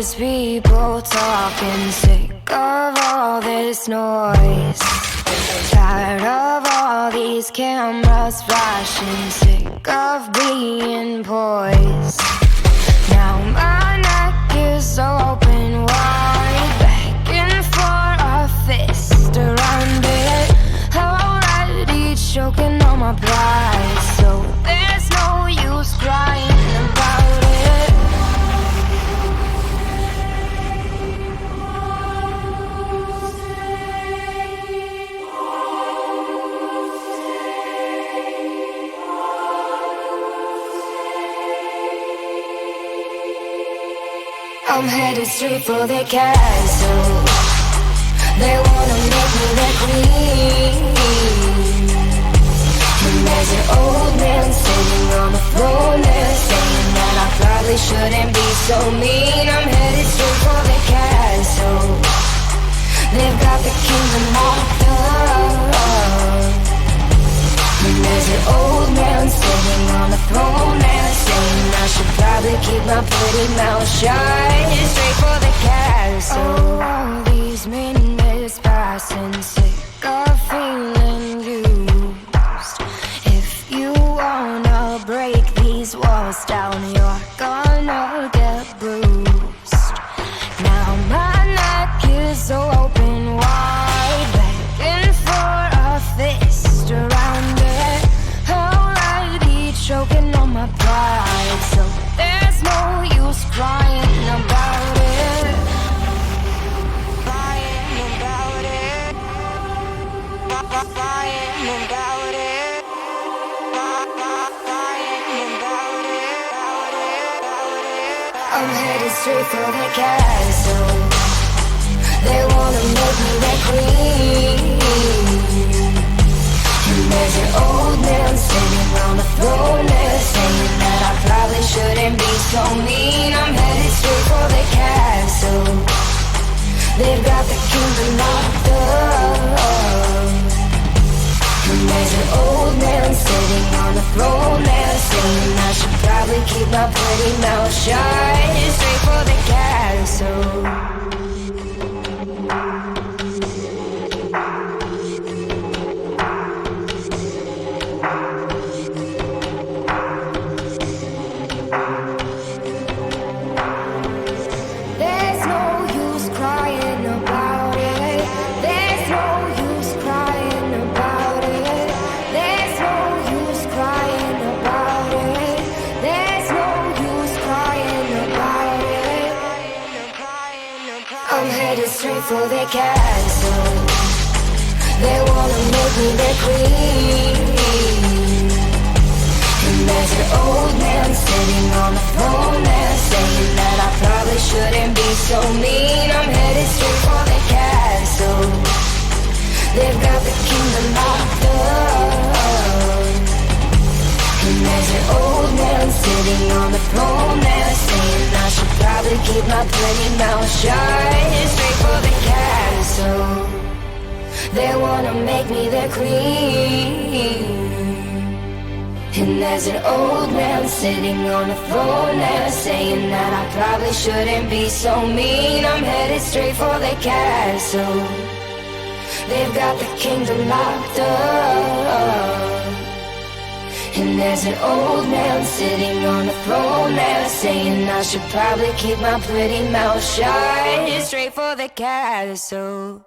these people talking, sick of all this noise, tired of all these cameras flashing, sick of being poised. Now my neck is open wide, begging for a fist around it, already choking on my pride, so there's no use crying about it. I'm headed straight for the castle. They wanna make me their queen. And there's an old man sitting on the throne there, saying that I probably shouldn't be so mean. I'm headed straight for the castle. They've got the kingdom locked up. And there's an old man sitting on the throne there, saying I should probably keep my pretty mouth shut. Straight for the castle. Oh, all these minutes passing, sick of feeling used. If you wanna break these walls down, you're gonna get bruised. Now my neck is open wide, begging for a fist around it, already choking on my pride, so there's no use crying about it. Crying about it. Crying about it. Crying about it. I'm headed straight for the castle. They wanna make me their queen. And there's an old man sitting on the throne there, saying that I probably shouldn't be so mean. I'm headed straight for the castle. They've got the kingdom locked up. And there's an old man sitting on the throne there, saying I should probably keep my pretty mouth shut. Straight for the castle. There's no use crying about it. There's no use crying about it. There's no use crying about it. There's no use crying about it. I'm headed straight for the castle. They wanna make me their queen. And there's an old man sitting on the throne there, saying that I probably shouldn't be so mean. I'm headed straight for the castle. They've got the kingdom locked up. And there's an old man sitting on the throne there, saying I should probably keep my pretty mouth shut. Straight for the castle. They wanna make me their queen. And there's an old man sitting on the throne there, saying that I probably shouldn't be so mean. I'm headed straight for the castle. They've got the kingdom locked up. And there's an old man sitting on the throne there, saying I should probably keep my pretty mouth shut. Straight for the castle.